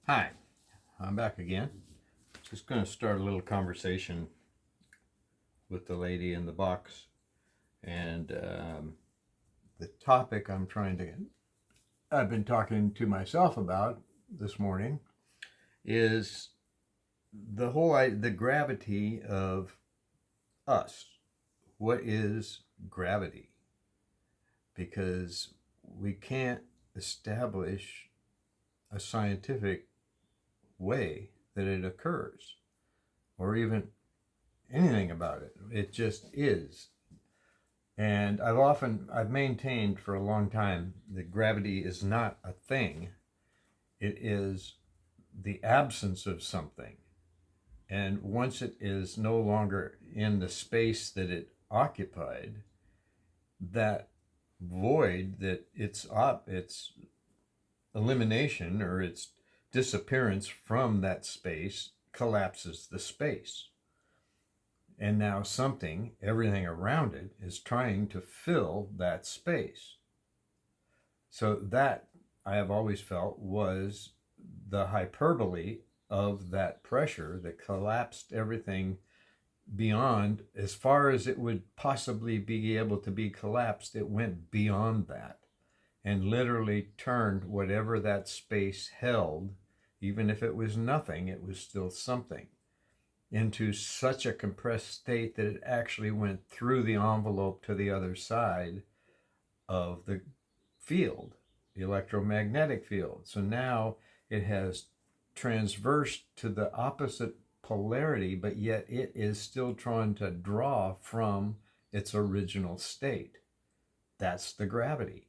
Hi, I'm back again. Just going to start a little conversation with the lady in the box. And the topic I've been talking to myself about this morning is the gravity of us. What is gravity? Because we can't establish a scientific way that it occurs or even anything about it. It just is. And I've maintained for a long time that gravity is not a thing. It is the absence of something. And once it is no longer in the space that it occupied, that void, that its elimination or its disappearance from that space collapses the space. And now everything around it, is trying to fill that space. So that, I have always felt, was the hyperbole of that pressure that collapsed everything beyond, as far as it would possibly be able to be collapsed. It went beyond that and literally turned whatever that space held, even if it was nothing, it was still something, into such a compressed state that it actually went through the envelope to the other side of the field, the electromagnetic field. So now it has transversed to the opposite polarity, but yet it is still trying to draw from its original state. That's the gravity.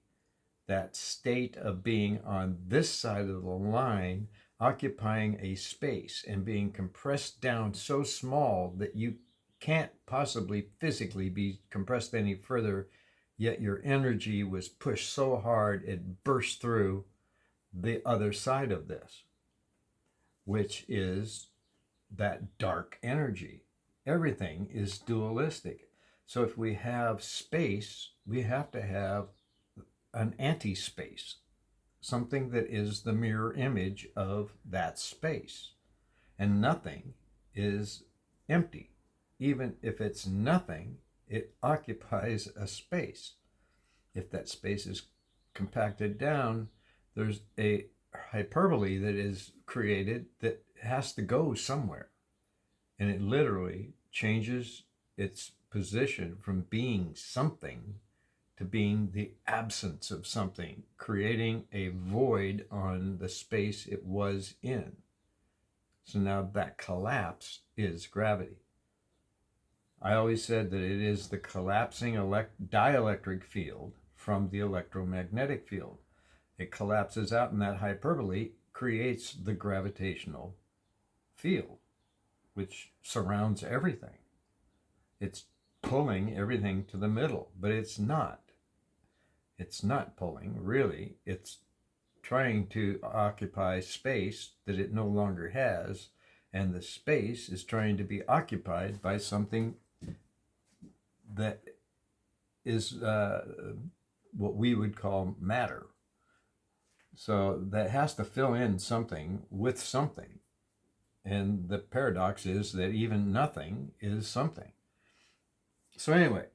That state of being on this side of the line, occupying a space and being compressed down so small that you can't possibly physically be compressed any further, yet your energy was pushed so hard it burst through the other side of this, which is that dark energy. Everything is dualistic. So if we have space, we have to have an anti-space, something that is the mirror image of that space. And nothing is empty. Even if it's nothing, it occupies a space. If that space is compacted down, there's a hyperbole that is created that has to go somewhere. And it literally changes its position from being something to being the absence of something, creating a void on the space it was in. So now that collapse is gravity. I always said that it is the collapsing dielectric field from the electromagnetic field. It collapses out, and that hyperbole creates the gravitational field, which surrounds everything. It's pulling everything to the middle, but it's not. It's not pulling, really. It's trying to occupy space that it no longer has, and the space is trying to be occupied by something that is what we would call matter. So that has to fill in something with something. And the paradox is that even nothing is something. So, anyway,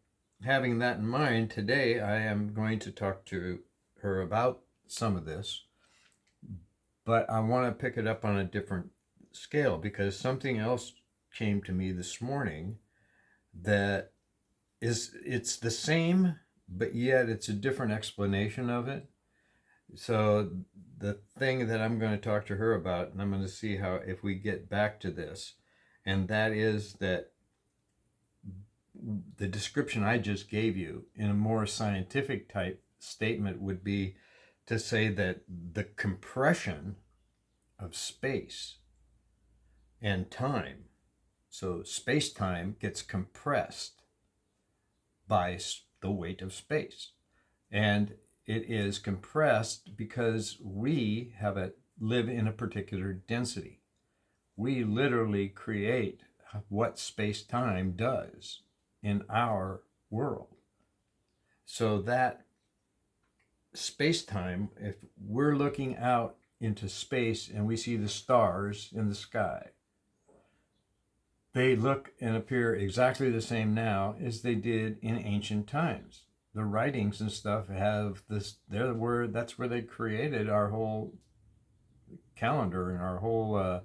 having that in mind, today I am going to talk to her about some of this, but I want to pick it up on a different scale because something else came to me this morning that it's the same, but yet it's a different explanation of it. So the thing that I'm going to talk to her about, and I'm going to see how, if we get back to this, and that is that the description I just gave you in a more scientific type statement would be to say that the compression of space and time, so space time gets compressed by the weight of space, and it is compressed because we live in a particular density. We literally create what space-time does in our world. So that space-time, if we're looking out into space and we see the stars in the sky, they look and appear exactly the same now as they did in ancient times. The writings and stuff have this, that's where they created our whole calendar and our whole,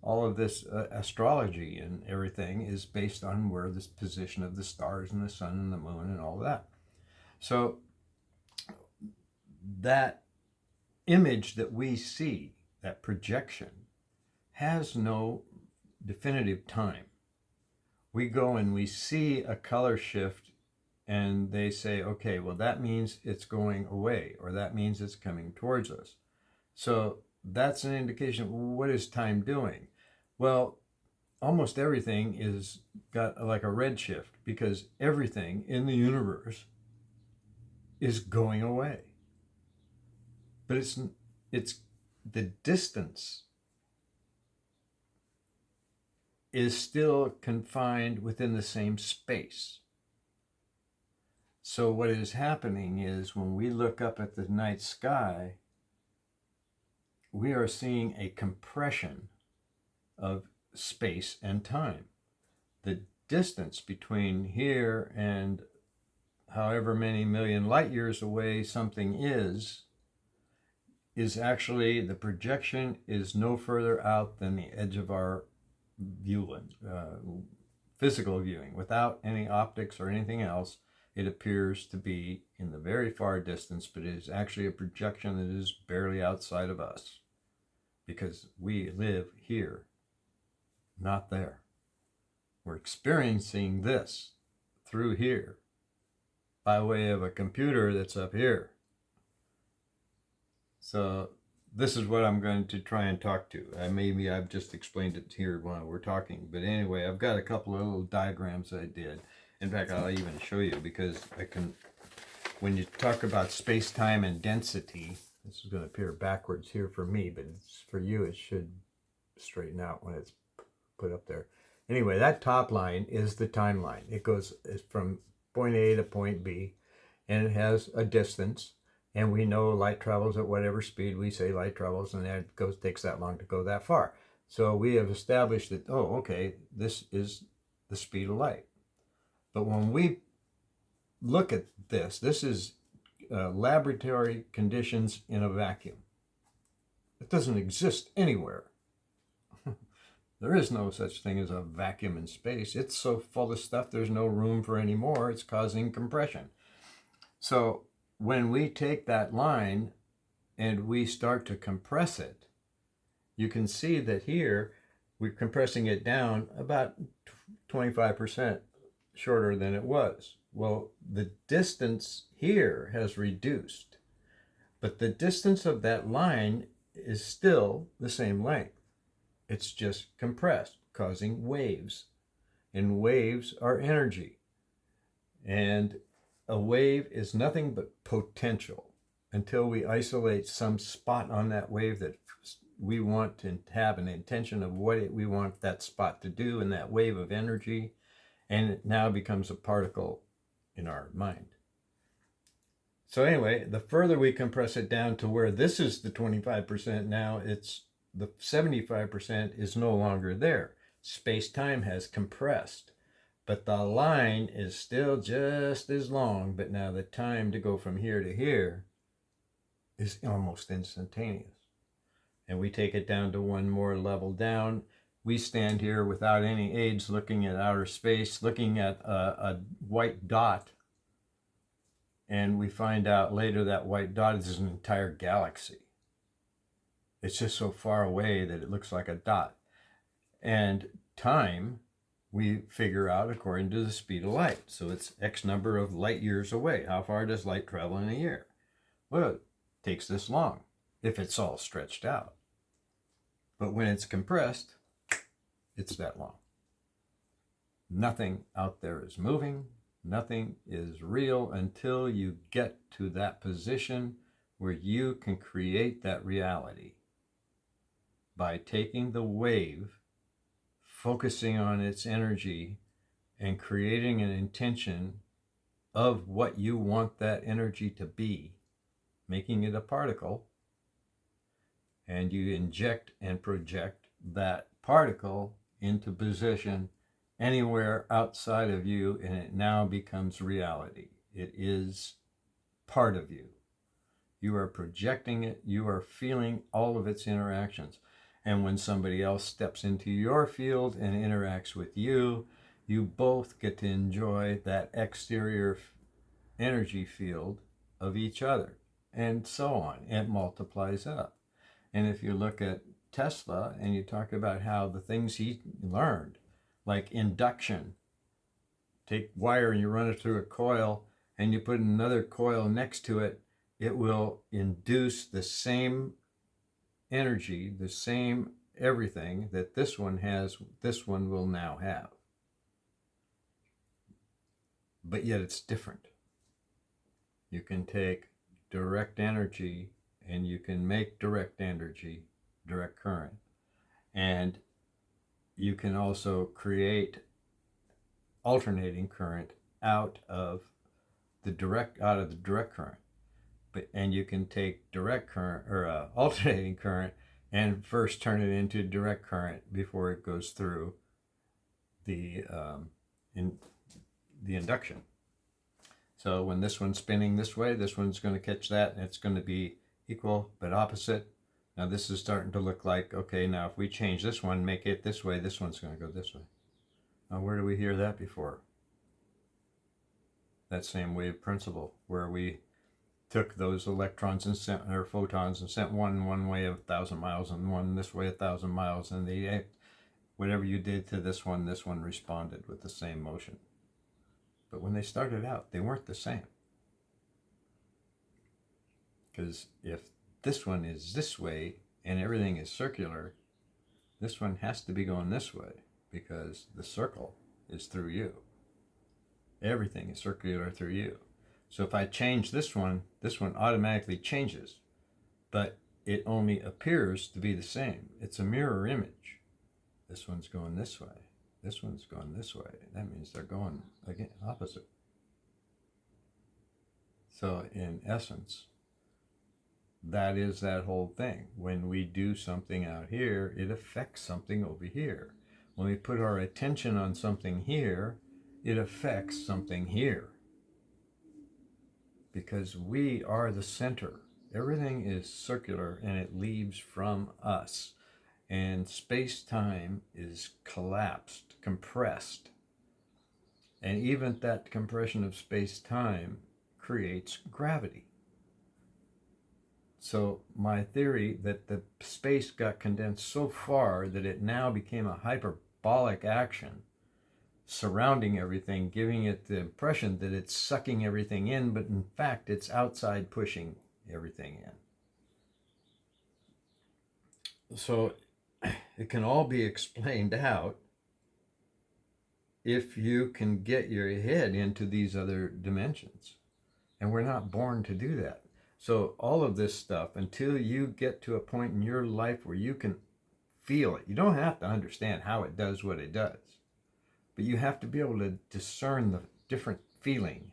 all of this astrology and everything is based on where this position of the stars and the sun and the moon and all that. So that image that we see, that projection, has no definitive time. We go and we see a color shift and they say, okay, well, that means it's going away, or that means it's coming towards us. So that's an indication. What is time doing? Well, almost everything is got like a redshift, because everything in the universe is going away. But it's the distance is still confined within the same space. So what is happening is when we look up at the night sky, we are seeing a compression of space and time. The distance between here and however many million light years away something is actually, the projection is no further out than the edge of our viewing, physical viewing. Without any optics or anything else, it appears to be in the very far distance, but it is actually a projection that is barely outside of us, because we live here, not there. We're experiencing this through here by way of a computer that's up here. So this is what I'm going to try and talk to. Maybe I've just explained it here while we're talking, but anyway, I've got a couple of little diagrams I did. In fact, I'll even show you, because I can, when you talk about space-time and density, this is going to appear backwards here for me, but it's, for you it should straighten out when it's put up there. Anyway, that top line is the timeline. It goes from point A to point B, and it has a distance, and we know light travels at whatever speed we say light travels, and that takes that long to go that far. So we have established that, oh, okay, this is the speed of light. But when we look at this, this is laboratory conditions in a vacuum. It doesn't exist anywhere. There is no such thing as a vacuum in space. It's so full of stuff, there's no room for any more. It's causing compression. So when we take that line and we start to compress it, you can see that here we're compressing it down about 25% shorter than it was. Well, the distance here has reduced, but the distance of that line is still the same length. It's just compressed, causing waves. And waves are energy. And a wave is nothing but potential until we isolate some spot on that wave that we want to have an intention of what we want that spot to do in that wave of energy, and it now becomes a particle in our mind. So anyway, the further we compress it down to where this is the 25%, now it's the 75% is no longer there. Space-time has compressed, but the line is still just as long, but now the time to go from here to here is almost instantaneous. And we take it down to one more level down. We stand here without any aids, looking at outer space, looking at a white dot, and we find out later that white dot is an entire galaxy. It's just so far away that it looks like a dot. And time, we figure out according to the speed of light. So it's X number of light years away. How far does light travel in a year? Well, it takes this long if it's all stretched out. But when it's compressed, it's that long. Nothing out there is moving. Nothing is real until you get to that position where you can create that reality by taking the wave, focusing on its energy, and creating an intention of what you want that energy to be, making it a particle, and you inject and project that particle into position anywhere outside of you, and it now becomes reality. It is part of you. You are projecting it, you are feeling all of its interactions. And when somebody else steps into your field and interacts with you, you both get to enjoy that exterior energy field of each other, and so on. It multiplies up. And if you look at Tesla and you talk about how the things he learned, like induction, take wire and you run it through a coil and you put another coil next to it, it will induce the same energy, the same everything that this one has, this one will now have. But yet it's different. You can take direct energy and you can make direct energy, direct current. And you can also create alternating current out of the direct current. And you can take direct current or alternating current and first turn it into direct current before it goes through the induction. So when this one's spinning this way, this one's going to catch that, and it's going to be equal but opposite. Now this is starting to look like, okay, now if we change this one, make it this way, this one's going to go this way. Now where do we hear that before? That same wave principle, where we took those electrons and sent, or photons, and sent one way 1,000 miles and one this way 1,000 miles, and whatever you did to this one responded with the same motion. But when they started out, they weren't the same. Because if this one is this way and everything is circular, this one has to be going this way because the circle is through you. Everything is circular through you. So if I change this one automatically changes, but it only appears to be the same. It's a mirror image. This one's going this way. This one's going this way. That means they're going again opposite. So in essence, that is that whole thing. When we do something out here, it affects something over here. When we put our attention on something here, it affects something here. Because we are the center. Everything is circular and it leaves from us. And space-time is collapsed, compressed. And even that compression of space-time creates gravity. So my theory that the space got condensed so far that it now became a hyperbolic action surrounding everything, giving it the impression that it's sucking everything in, but in fact it's outside pushing everything in. So it can all be explained out if you can get your head into these other dimensions. And we're not born to do that. So all of this stuff, until you get to a point in your life where you can feel it, you don't have to understand how it does what it does, but you have to be able to discern the different feeling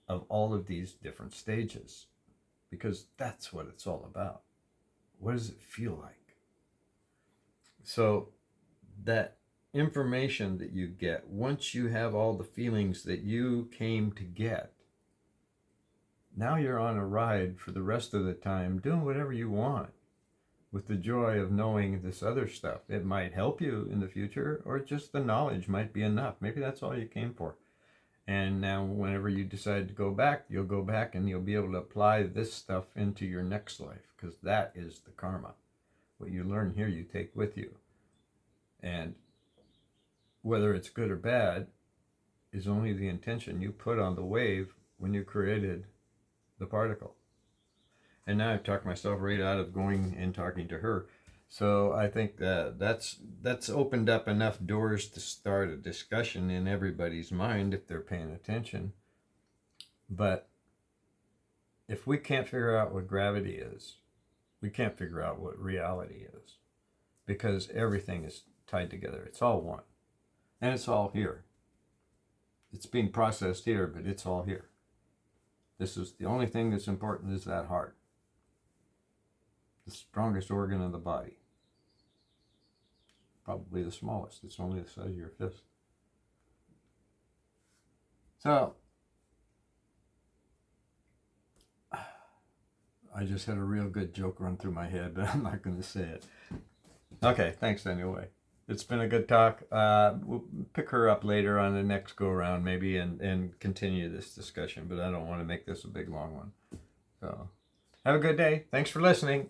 of all of these different stages, because that's what it's all about. What does it feel like? So that information that you get, once you have all the feelings that you came to get, now you're on a ride for the rest of the time doing whatever you want with the joy of knowing this other stuff. It might help you in the future, or just the knowledge might be enough. Maybe that's all you came for. And now whenever you decide to go back, you'll go back and you'll be able to apply this stuff into your next life, because that is the karma. What you learn here, you take with you. And whether it's good or bad is only the intention you put on the wave when you created the particle. And now I've talked myself right out of going and talking to her. So I think that's opened up enough doors to start a discussion in everybody's mind if they're paying attention. But if we can't figure out what gravity is, we can't figure out what reality is, because everything is tied together. It's all one. And it's all here. It's being processed here, but it's all here. This is the only thing that's important, is that heart. the strongest organ in the body. Probably the smallest. It's only the size of your fist. So, I just had a real good joke run through my head, but I'm not going to say it. Okay, thanks anyway. It's been a good talk. We'll pick her up later on the next go around maybe and continue this discussion, but I don't want to make this a big long one. So, have a good day. Thanks for listening.